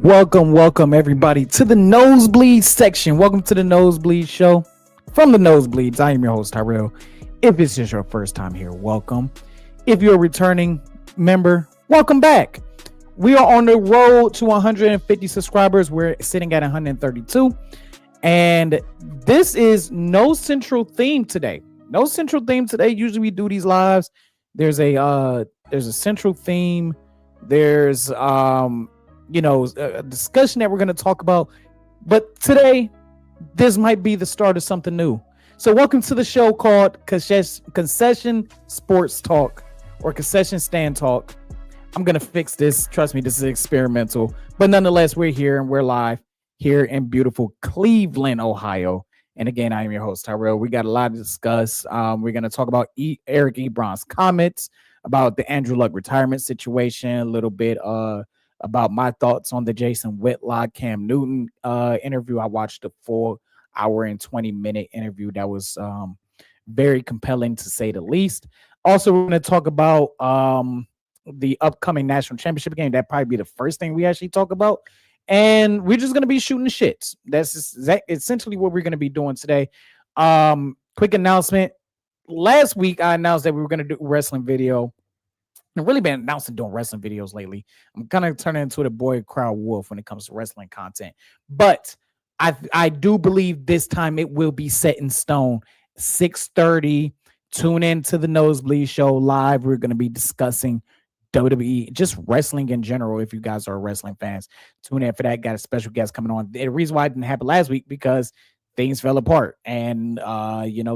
Welcome everybody to the Nosebleeds section. Welcome to the Nosebleeds show from the Nosebleeds. I am your host Tyrell. If this is your first time here, welcome. If you're a returning member, welcome back. We are on the road to 150 subscribers. We're sitting at 132, and this is no central theme today. No central theme today. Usually we do these lives. There's a central theme. There's a discussion that we're going to talk about, but today this might be the start of something new. So welcome to the show called Concession Sports Talk, or Concession Stand Talk. I'm going to fix this. Trust me, this is experimental, but nonetheless, we're here and we're live here in beautiful Cleveland, Ohio. And again, I am your host Tyrell. We got a lot to discuss. We're going to talk about Eric Ebron's comments, about the Andrew Luck retirement situation, a little bit about my thoughts on the Jason Whitlock, Cam Newton interview. I watched a full hour and 20-minute interview that was very compelling, to say the least. Also, we're going to talk about the upcoming national championship game. That'd probably be the first thing we actually talk about. And we're just going to be shooting the shits. That's essentially what we're going to be doing today. Quick announcement. Last week, I announced that we were going to do a wrestling video. I've really been announcing doing wrestling videos lately. I'm kind of turning into the boy crowd wolf when it comes to wrestling content. But I do believe this time it will be set in stone. 6:30. Tune in to the Nosebleed show live. We're going to be discussing WWE, just wrestling in general. If you guys are wrestling fans, tune in for that. Got a special guest coming on. The reason why it didn't happen last week, because things fell apart. And,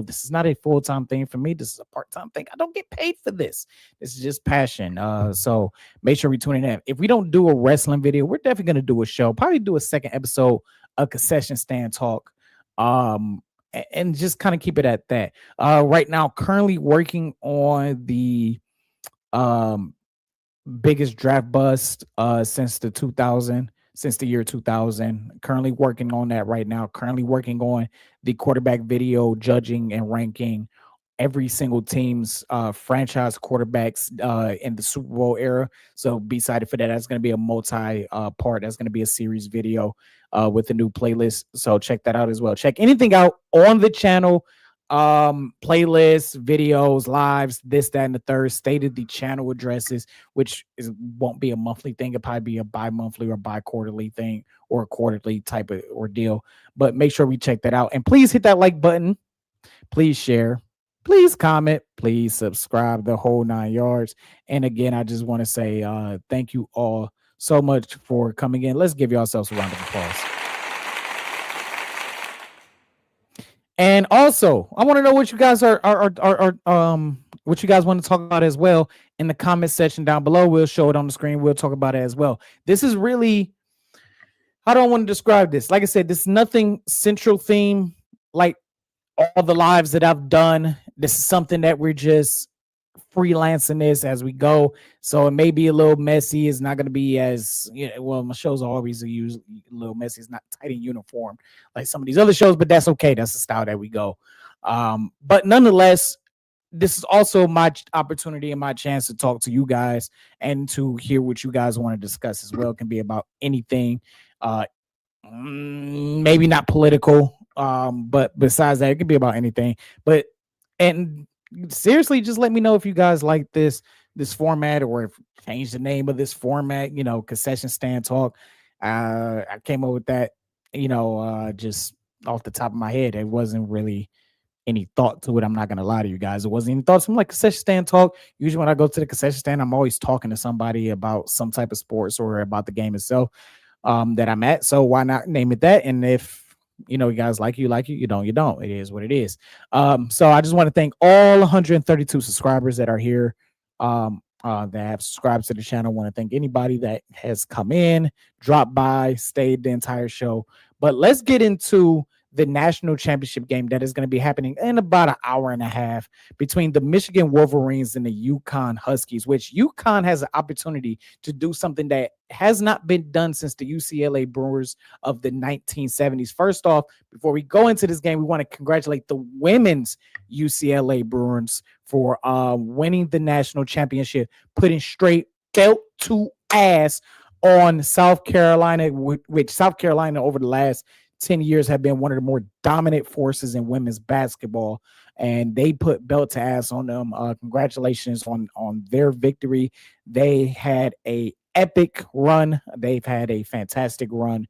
this is not a full-time thing for me. This is a part-time thing. I don't get paid for this. This is just passion. So make sure we tune in. If we don't do a wrestling video, we're definitely going to do a show, probably do a second episode of Concession Stand Talk. And just kind of keep it at that. Right now, currently working on the biggest draft bust since the year 2000. Currently working on that right now. Currently working on the quarterback video, judging and ranking every single team's franchise quarterbacks in the Super Bowl era. So be excited for that. That's going to be a multi-part. That's going to be a series video with a new playlist. So check that out as well. Check anything out on the channel. Playlists, videos, lives, this, that, and the third. Stated the channel addresses, which won't be a monthly thing. It'll probably be a bi-monthly or bi-quarterly thing, or a quarterly type of ordeal. But make sure we check that out. And please hit that like button. Please share. Please comment. Please subscribe, the whole 9 yards. And again, I just want to say thank you all so much for coming in. Let's give yourselves a round of applause. And also, I want to know what you guys are what you guys want to talk about as well in the comment section down below. We'll show it on the screen. We'll talk about it as well. This is really, how do I want to describe this? Like I said, this is nothing central theme like all the lives that I've done. This is something that we're just freelancing this as we go. So it may be a little messy. It's not going to be as, my shows are always a little messy. It's not tight and uniform like some of these other shows, but that's okay. That's the style that we go. But nonetheless, this is also my opportunity and my chance to talk to you guys and to hear what you guys want to discuss as well. It can be about anything, maybe not political, but besides that, it can be about anything. And seriously, just let me know if you guys like this format, or if change the name of this format, Concession Stand Talk. I came up with that, just off the top of my head. It wasn't really any thought to it. I'm not gonna lie to you guys. It wasn't any thought. I'm like, Concession Stand Talk. Usually when I go to the concession stand, I'm always talking to somebody about some type of sports or about the game itself that I'm at. So why not name it that? And if you guys like you don't. It is what it is. So I just want to thank all 132 subscribers that are here, that have subscribed to the channel. I want to thank anybody that has come in, dropped by, stayed the entire show. But let's get into the national championship game that is going to be happening in about an hour and a half between the Michigan Wolverines and the UConn Huskies, which UConn has an opportunity to do something that has not been done since the UCLA Brewers of the 1970s. First off, before we go into this game, we want to congratulate the women's UCLA Bruins for winning the national championship, putting straight belt to ass on South Carolina, which South Carolina over the last 10 years have been one of the more dominant forces in women's basketball, and they put belt to ass on them. Congratulations on their victory. They had a epic run. They've had a fantastic run.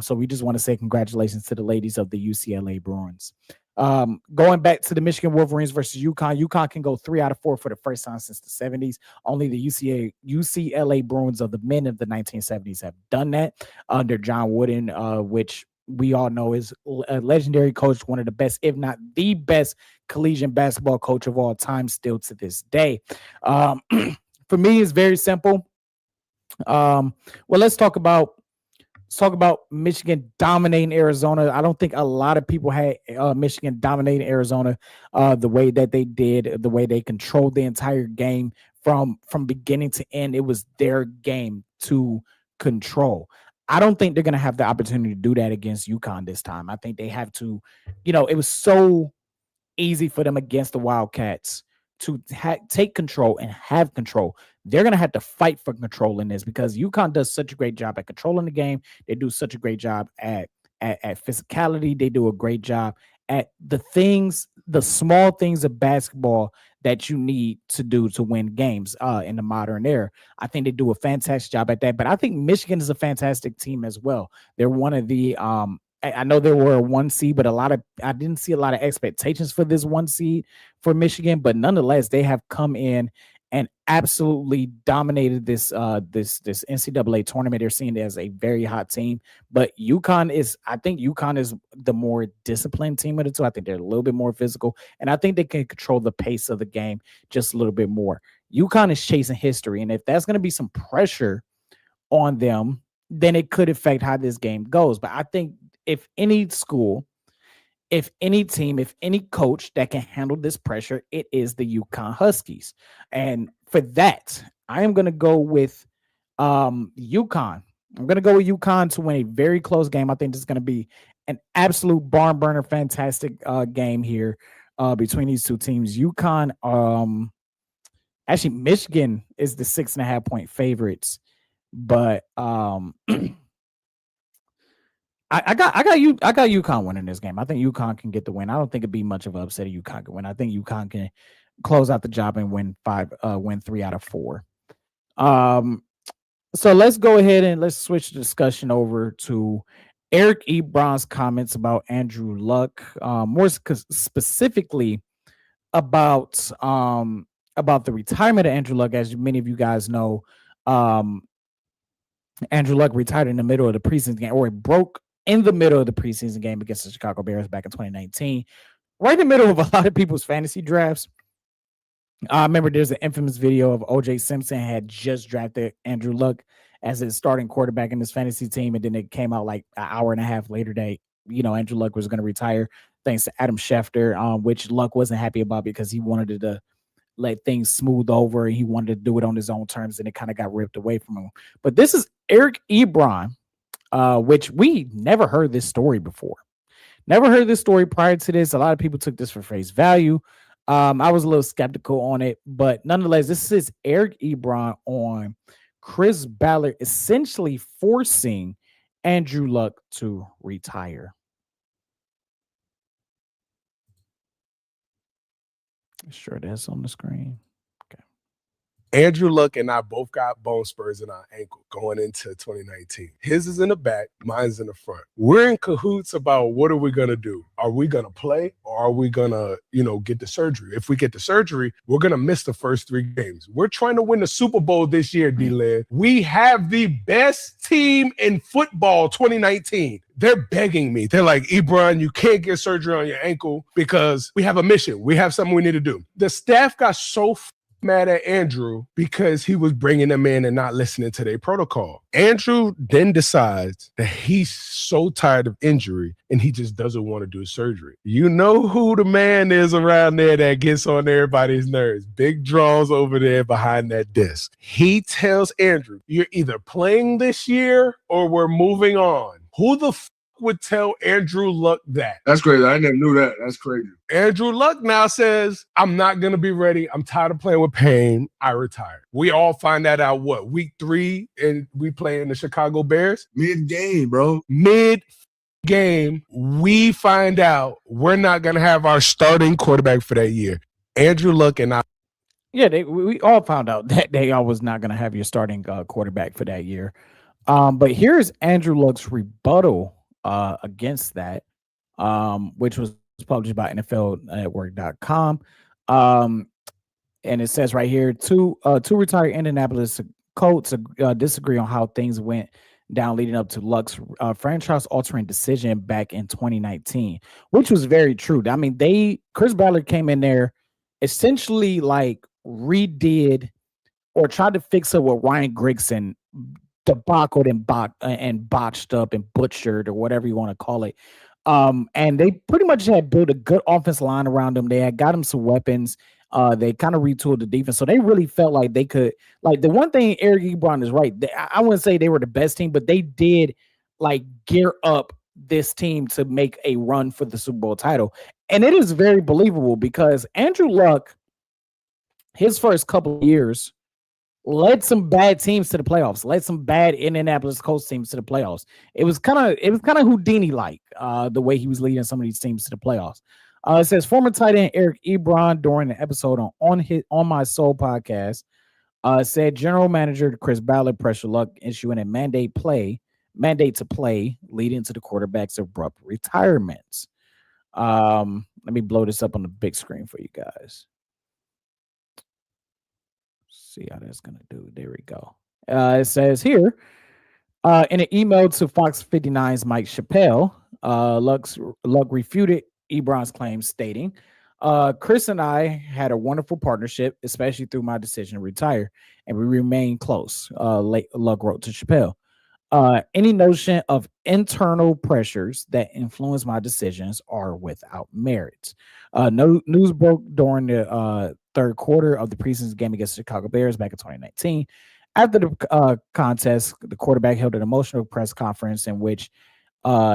So we just want to say congratulations to the ladies of the UCLA Bruins. Going back to the Michigan Wolverines versus UConn, UConn can go 3 out of 4 for the first time since the 70s. Only the UCLA Bruins of the men of the 1970s have done that under John Wooden, which we all know is a legendary coach, one of the best, if not the best, collegiate basketball coach of all time, still to this day. For me, it's very simple. Well, let's talk about Michigan dominating Arizona. I don't think a lot of people had Michigan dominating Arizona the way that they did, the way they controlled the entire game from beginning to end. It was their game to control. I don't think they're going to have the opportunity to do that against UConn this time. I think they have to, it was so easy for them against the Wildcats to take control and have control. They're going to have to fight for control in this because UConn does such a great job at controlling the game. They do such a great job at physicality. They do a great job at the small things of basketball that you need to do to win games in the modern era. I think they do a fantastic job at that. But I think Michigan is a fantastic team as well. They're one of the I know there were a 1 seed, but I didn't see a lot of expectations for this 1 seed for Michigan, but nonetheless, they have come in and absolutely dominated this NCAA tournament. They're seen as a very hot team, but I think UConn is the more disciplined team of the two. I think they're a little bit more physical, and I think they can control the pace of the game just a little bit more. UConn is chasing history, and if that's going to be some pressure on them, then it could affect how this game goes. But I think if any school, if any team, if any coach that can handle this pressure, it is the UConn Huskies. And for that, I am going to go with UConn. I'm going to go with UConn to win a very close game. I think this is going to be an absolute barn burner, fantastic game here between these two teams. UConn, actually, Michigan is the 6.5 point favorites, but I got UConn winning this game. I think UConn can get the win. I don't think it'd be much of an upset if UConn can win. I think UConn can close out the job and win 3 out of 4. So let's go ahead and let's switch the discussion over to Eric Ebron's comments about Andrew Luck, more specifically about the retirement of Andrew Luck. As many of you guys know, Andrew Luck retired in the middle of the preseason game, or it broke in the middle of the preseason game against the Chicago Bears back in 2019, right in the middle of a lot of people's fantasy drafts. I remember there's an infamous video of O.J. Simpson had just drafted Andrew Luck as his starting quarterback in his fantasy team, and then it came out like an hour and a half later that Andrew Luck was going to retire thanks to Adam Schefter, which Luck wasn't happy about because he wanted to let things smooth over and he wanted to do it on his own terms, and it kind of got ripped away from him. But this is Eric Ebron, which we never heard this story before. Never heard this story prior to this. A lot of people took this for face value. I was a little skeptical on it, but nonetheless, this is Eric Ebron on Chris Ballard essentially forcing Andrew Luck to retire. Sure, that's on the screen. Okay. Andrew Luck and I both got bone spurs in our ankle going into 2019. His is in the back, mine's in the front. We're in cahoots about what are we going to do? Are we going to play or are we going to, get the surgery? If we get the surgery, we're going to miss the first 3 games. We're trying to win the Super Bowl this year, D-Led. We have the best team in football 2019. They're begging me. They're like, Ebron, you can't get surgery on your ankle because we have a mission. We have something we need to do. The staff got so mad at Andrew because he was bringing them in and not listening to their protocol. Andrew then decides that he's so tired of injury and he just doesn't want to do surgery. You know who the man is around there that gets on everybody's nerves? Big Draws over there behind that desk. He tells Andrew, you're either playing this year or we're moving on. Who the would tell Andrew Luck that? That's crazy. I never knew that. That's crazy. Andrew Luck now says, I'm not going to be ready. I'm tired of playing with pain. I retire. We all find that out, what, week 3, and we play in the Chicago Bears? Mid-game, bro. Mid-game, we find out we're not going to have our starting quarterback for that year. Andrew Luck and I. Yeah, we all found out that they was not going to have your starting quarterback for that year. But here's Andrew Luck's rebuttal against that, which was published by NFLnetwork.com. And it says right here, two retired Indianapolis Colts disagree on how things went down leading up to Luck's franchise-altering decision back in 2019, which was very true. I mean, Chris Ballard came in there essentially like redid or tried to fix up what Ryan Grigson debacled and botched up and butchered or whatever you want to call it. And they pretty much had built a good offensive line around him. They had got him some weapons. They kind of retooled the defense. So they really felt like they could, like the one thing Eric Ebron is right. I wouldn't say they were the best team, but they did like gear up this team to make a run for the Super Bowl title. And it is very believable because Andrew Luck, his first couple of years, led some bad teams to the playoffs, led some bad Indianapolis Colts teams to the playoffs. It was kind of Houdini-like, the way he was leading some of these teams to the playoffs. It says former tight end Eric Ebron during the episode on My Soul podcast said general manager Chris Ballard pressure Luck issuing a mandate to play leading to the quarterback's abrupt retirements. Let me blow this up on the big screen for you guys. See how that's gonna do. There we go. It says here in an email to Fox 59's Mike Chappelle, Luck refuted Ebron's claims, stating, Chris and I had a wonderful partnership, especially through my decision to retire, and we remain close. Luck wrote to Chappelle. Any notion of internal pressures that influence my decisions are without merit. No news broke during the third quarter of the preseason game against the Chicago Bears back in 2019. After the contest, the quarterback held an emotional press conference in which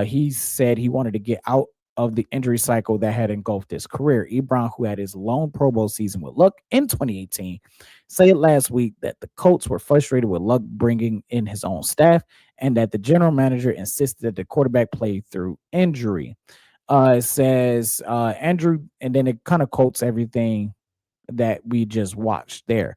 he said he wanted to get out of the injury cycle that had engulfed his career. Ebron, who had his lone Pro Bowl season with Luck in 2018, said last week that the Colts were frustrated with Luck bringing in his own staff and that the general manager insisted that the quarterback play through injury. It says Andrew, and then it kind of quotes everything that we just watched there.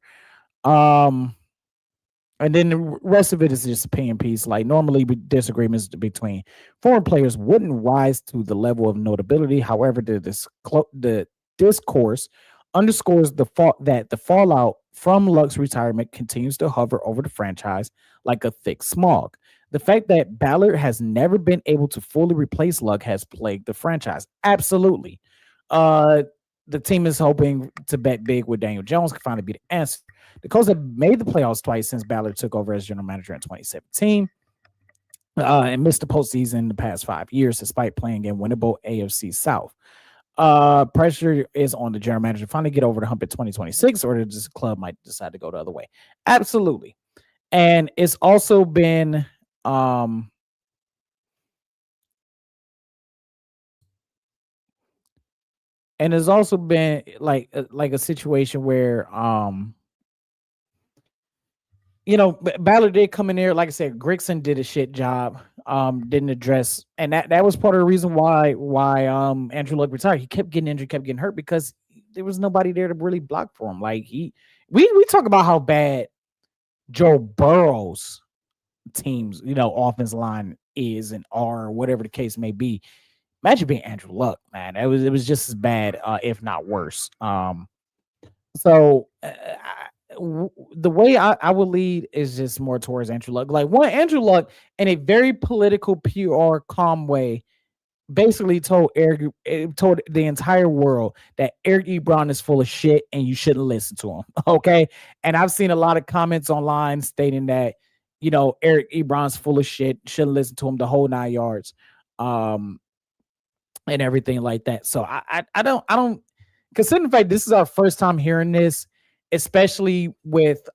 And then the rest of it is just a opinion piece. Like normally disagreements between foreign players wouldn't rise to the level of notability. However, the discourse underscores that the fallout from Luck's retirement continues to hover over the franchise like a thick smog. The fact that Ballard has never been able to fully replace Luck has plagued the franchise. Absolutely. The team is hoping to bet big with Daniel Jones can finally be the answer. The Colts have made the playoffs twice since Ballard took over as general manager in 2017 and missed the postseason the past 5 years despite playing in winnable AFC South. Pressure is on the general manager to finally get over the hump in 2026, or the club might decide to go the other way. Absolutely. And it's also been like a situation where Ballard did come in there. Like I said, Grigson did a shit job. Didn't address, and that was part of the reason why Andrew Luck retired. He kept getting injured, kept getting hurt because there was nobody there to really block for him. Like we talk about how bad Joe Burrow's team's offense line is and are, whatever the case may be. Imagine being Andrew Luck, man. It was just as bad, if not worse. The way I would lead is just more towards Andrew Luck. Like Andrew Luck in a very political, PR, calm way, basically told the entire world that Eric Ebron is full of shit and you shouldn't listen to him. Okay. And I've seen a lot of comments online stating that, Eric Ebron's full of shit, shouldn't listen to him, the whole 9 yards. And everything like that. So I don't considering the fact this is our first time hearing this, especially with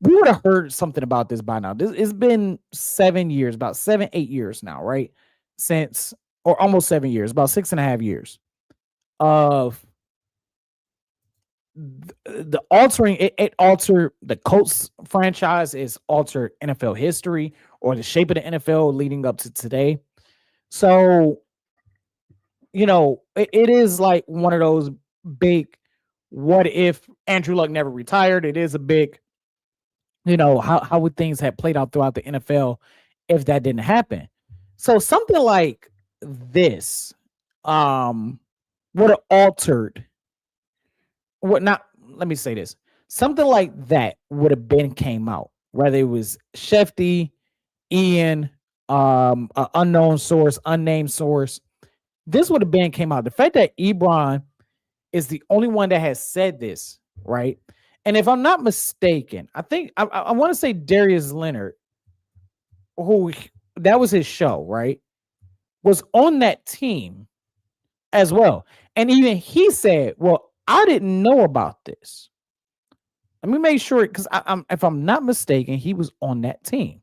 we would have heard something about this by now. This it's been 7 years, about 7, 8 years now, right? Since or almost 7 years, about 6.5 years of the altering it altered the Colts franchise, is altered NFL history or the shape of the NFL leading up to today. So, it is like one of those big what if Andrew Luck never retired. It is a big, how would things have played out throughout the NFL if that didn't happen? So something like this would have altered what not let me say this. Something like that would have been came out, whether it was Shefty, Ian, a unknown source, unnamed source. This would have been came out. The fact that Ebron is the only one that has said this, right? And if I'm not mistaken, I think I want to say Darius Leonard, who that was his show, right? Was on that team as well. And even he said, well, I didn't know about this. Let me make sure, because if I'm not mistaken, he was on that team.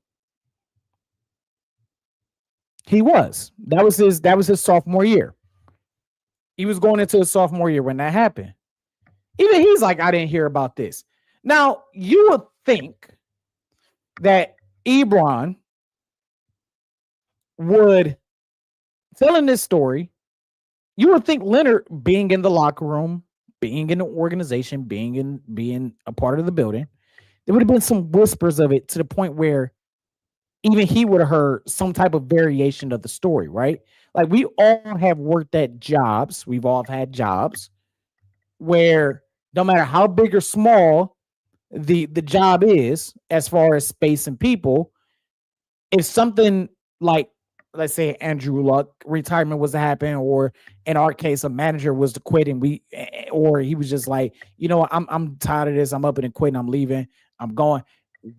He was. That was his sophomore year. He was going into his sophomore year when that happened. Even he's like, I didn't hear about this. Now, you would think that Ebron would, telling this story, you would think Leonard being in the locker room, being in the organization, being a part of the building, there would have been some whispers of it to the point where even he would have heard some type of variation of the story, right? Like, we all have worked at jobs. We've all had jobs where no matter how big or small the job is, as far as space and people, if something like, let's say, Andrew Luck retirement was to happen, or in our case, a manager was to quit, and or he was just like, I'm tired of this. I'm up and quitting. I'm leaving. I'm going.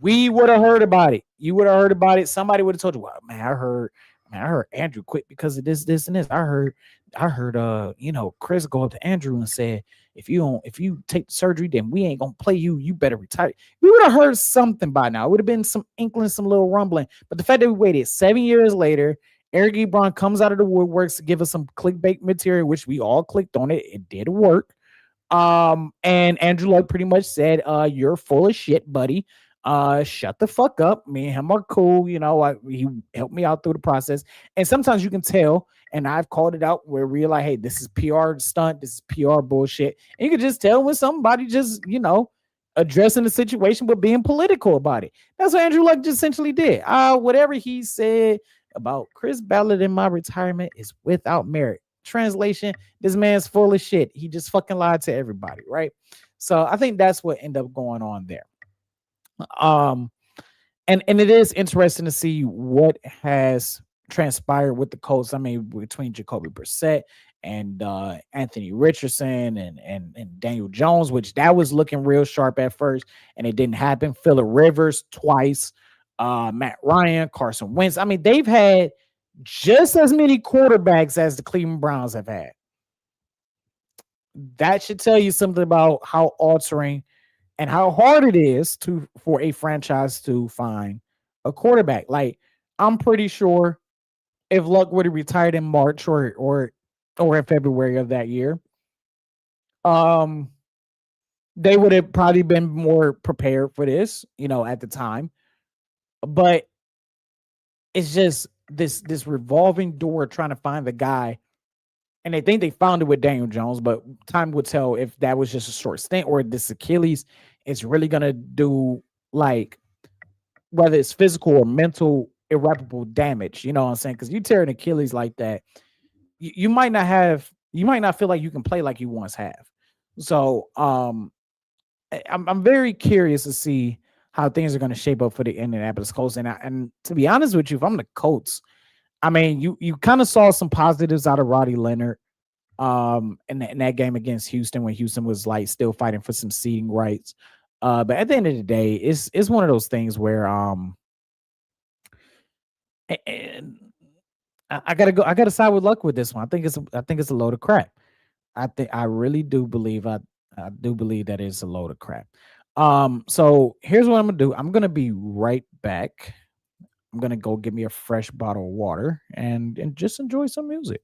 We would have heard about it. You would have heard about it. Somebody would have told you, well, I heard Andrew quit because of this, and this. I heard, Chris go up to Andrew and said, if you take the surgery, then we ain't gonna play you. You better retire. We would have heard something by now. It would have been some inkling, some little rumbling. But the fact that we waited 7 years later, Eric Ebron comes out of the woodworks to give us some clickbait material, which we all clicked on it. It did work. And Andrew Luck pretty much said, you're full of shit, buddy. Shut the fuck up. Me and him are cool. He helped me out through the process. And sometimes you can tell, and I've called it out, where we're like, hey, this is PR stunt, this is PR bullshit. And you can just tell when somebody just, addressing the situation but being political about it. That's what Andrew Luck just essentially did. Whatever he said about Chris Ballard in my retirement is without merit. Translation, this man's full of shit. He just fucking lied to everybody, right? So I think that's what ended up going on there. And it is interesting to see what has transpired with the Colts. I mean, between Jacoby Brissett and Anthony Richardson and Daniel Jones, which that was looking real sharp at first, and it didn't happen. Phillip Rivers twice, Matt Ryan, Carson Wentz. I mean, they've had just as many quarterbacks as the Cleveland Browns have had. That should tell you something about how altering and how hard it is for a franchise to find a quarterback. Like, I'm pretty sure if Luck would have retired in March or in February of that year, they would have probably been more prepared for this, at the time. But it's just this revolving door trying to find the guy. And they think they found it with Daniel Jones, but time will tell if that was just a short stint or this Achilles is really going to do, like, whether it's physical or mental irreparable damage. You know what I'm saying? Because you tear an Achilles like that, you might not feel like you can play like you once have. So I'm very curious to see how things are going to shape up for the Indianapolis Colts. And to be honest with you, if I'm the Colts, I mean, you kind of saw some positives out of Roddy Leonard in that game against Houston, when Houston was like still fighting for some seeding rights. But at the end of the day, it's one of those things where I gotta side with Luck with this one. I think it's a load of crap. I really do believe I do believe that it's a load of crap. So here's what I'm gonna do. I'm gonna be right back. I'm gonna go get me a fresh bottle of water and just enjoy some music.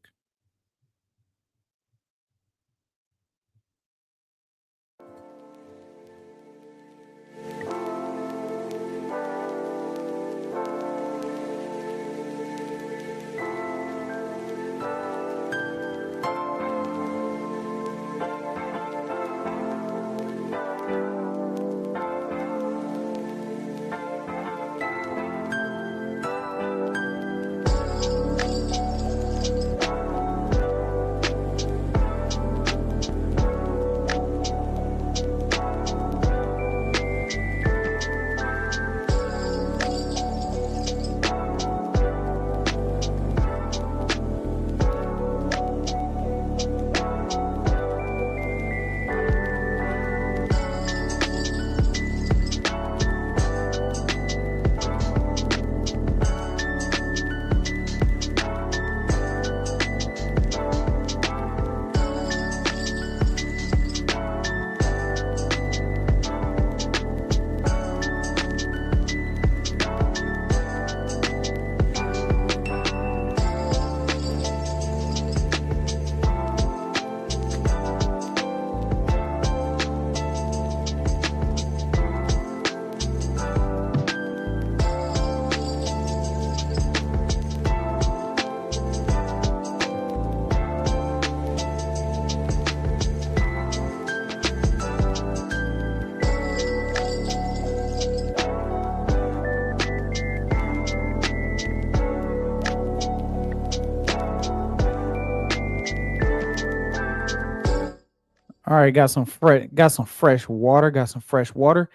All right, got some fresh water,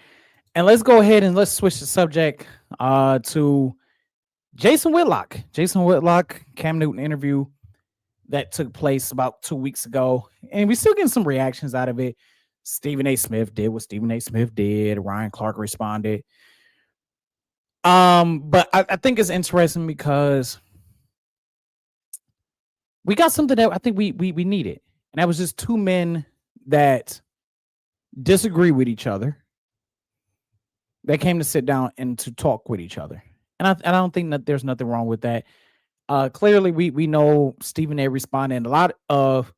and let's go ahead and let's switch the subject to Jason Whitlock. Jason Whitlock, Cam Newton interview that took place about 2 weeks ago, and we still getting some reactions out of it. Stephen A. Smith did what Stephen A. Smith did. Ryan Clark responded. But I think it's interesting because we got something that I think we needed, and that was just two men that disagree with each other that came to sit down and to talk with each other. And I don't think that there's nothing wrong with that. Clearly, we know Stephen A. responded, and a lot of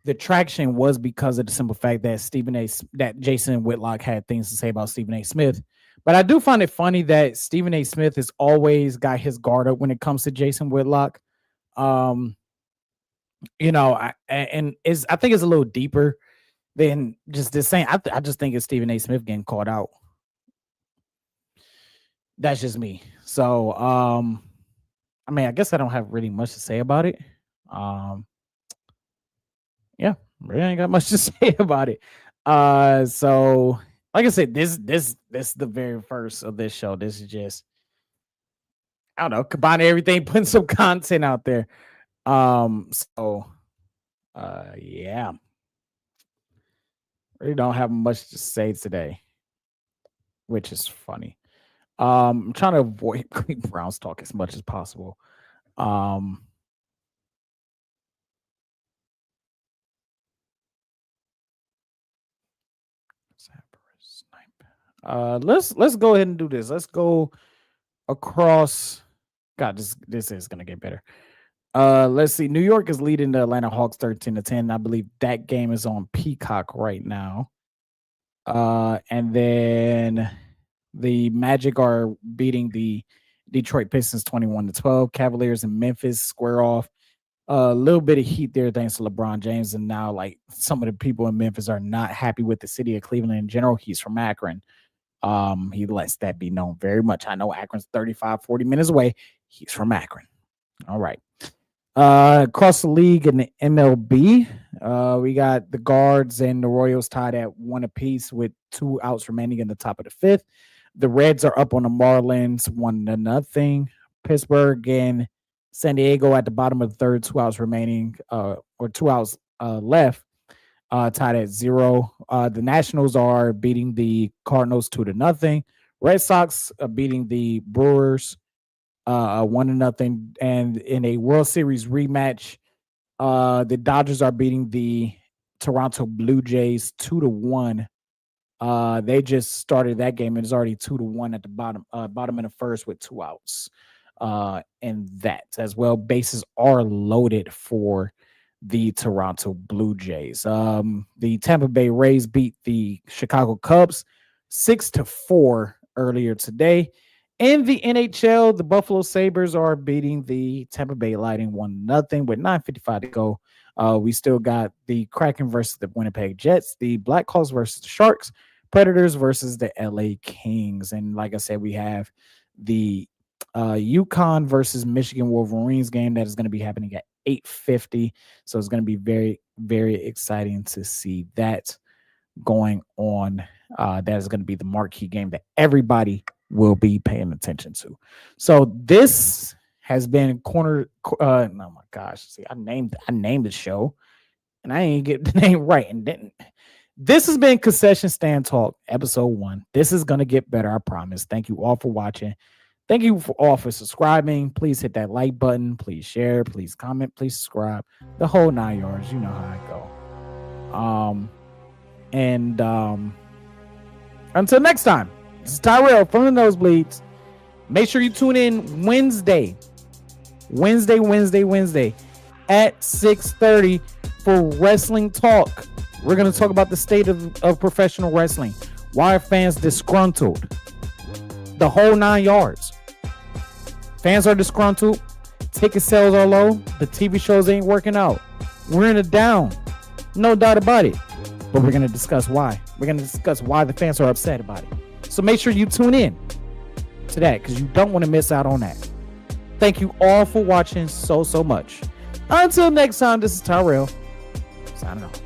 the traction was because of the simple fact that that Jason Whitlock had things to say about Stephen A. Smith. But I do find it funny that Stephen A. Smith has always got his guard up when it comes to Jason Whitlock. Um, I think it's a little deeper than just this saying. I just think it's Stephen A. Smith getting caught out. That's just me. So, I mean, I guess I don't have really much to say about it. Um, yeah, really ain't got much to say about it. So like I said, this is the very first of this show. This is just, I don't know, combining everything, putting some content out there. Yeah, really don't have much to say today, which is funny. I'm trying to avoid Cleveland Browns talk as much as possible. Um, let's go ahead and do this. Let's go across. God, this is gonna get better. Let's see. New York is leading the Atlanta Hawks 13-10. I believe that game is on Peacock right now. And then the Magic are beating the Detroit Pistons 21-12. Cavaliers and Memphis square off. A little bit of heat there thanks to LeBron James. And now, like, some of the people in Memphis are not happy with the city of Cleveland in general. He's from Akron. He lets that be known very much. I know Akron's 35, 40 minutes away. He's from Akron. All right. Across the league in the MLB, we got the Guards and the Royals tied at 1 apiece with 2 outs remaining in the top of the 5th. The Reds are up on the Marlins 1-0. Pittsburgh and San Diego at the bottom of the 3rd, 2 outs remaining, or 2 outs left, tied at 0. The Nationals are beating the Cardinals 2-0. Red Sox are beating the Brewers 1-0. And in a World Series rematch, the Dodgers are beating the Toronto Blue Jays 2-1 They just started that game and it's already 2-1 at the bottom in the first with 2 outs. And that as well. Bases are loaded for the Toronto Blue Jays. The Tampa Bay Rays beat the Chicago Cubs 6-4 earlier today. In the NHL, the Buffalo Sabres are beating the Tampa Bay Lightning 1-0 with 9:55 to go. We still got the Kraken versus the Winnipeg Jets, the Blackhawks versus the Sharks, Predators versus the LA Kings. And like I said, we have the UConn versus Michigan Wolverines game that is going to be happening at 8:50. So it's going to be very, very exciting to see that going on. That is going to be the marquee game that everybody will be paying attention to. So this has been oh my gosh, see, I named the show and I ain't get the name right and didn't. This has been Concession Stand Talk episode 1. This is going to get better, I promise. Thank you all for watching. Thank you all for subscribing. Please hit that like button. Please share. Please comment. Please subscribe. The whole 9 yards. You know how I go. Until next time, this is Tyrell from the Nosebleeds. Make sure you tune in Wednesday at 6:30 for Wrestling Talk. We're going to talk about the state of professional wrestling. Why are fans disgruntled? The whole 9 yards. Fans are disgruntled. Ticket sales are low. The TV shows ain't working out. We're in a down. No doubt about it. But we're going to discuss why. We're going to discuss why the fans are upset about it. So make sure you tune in to that because you don't want to miss out on that. Thank you all for watching so much. Until next time, this is Tyrell signing off.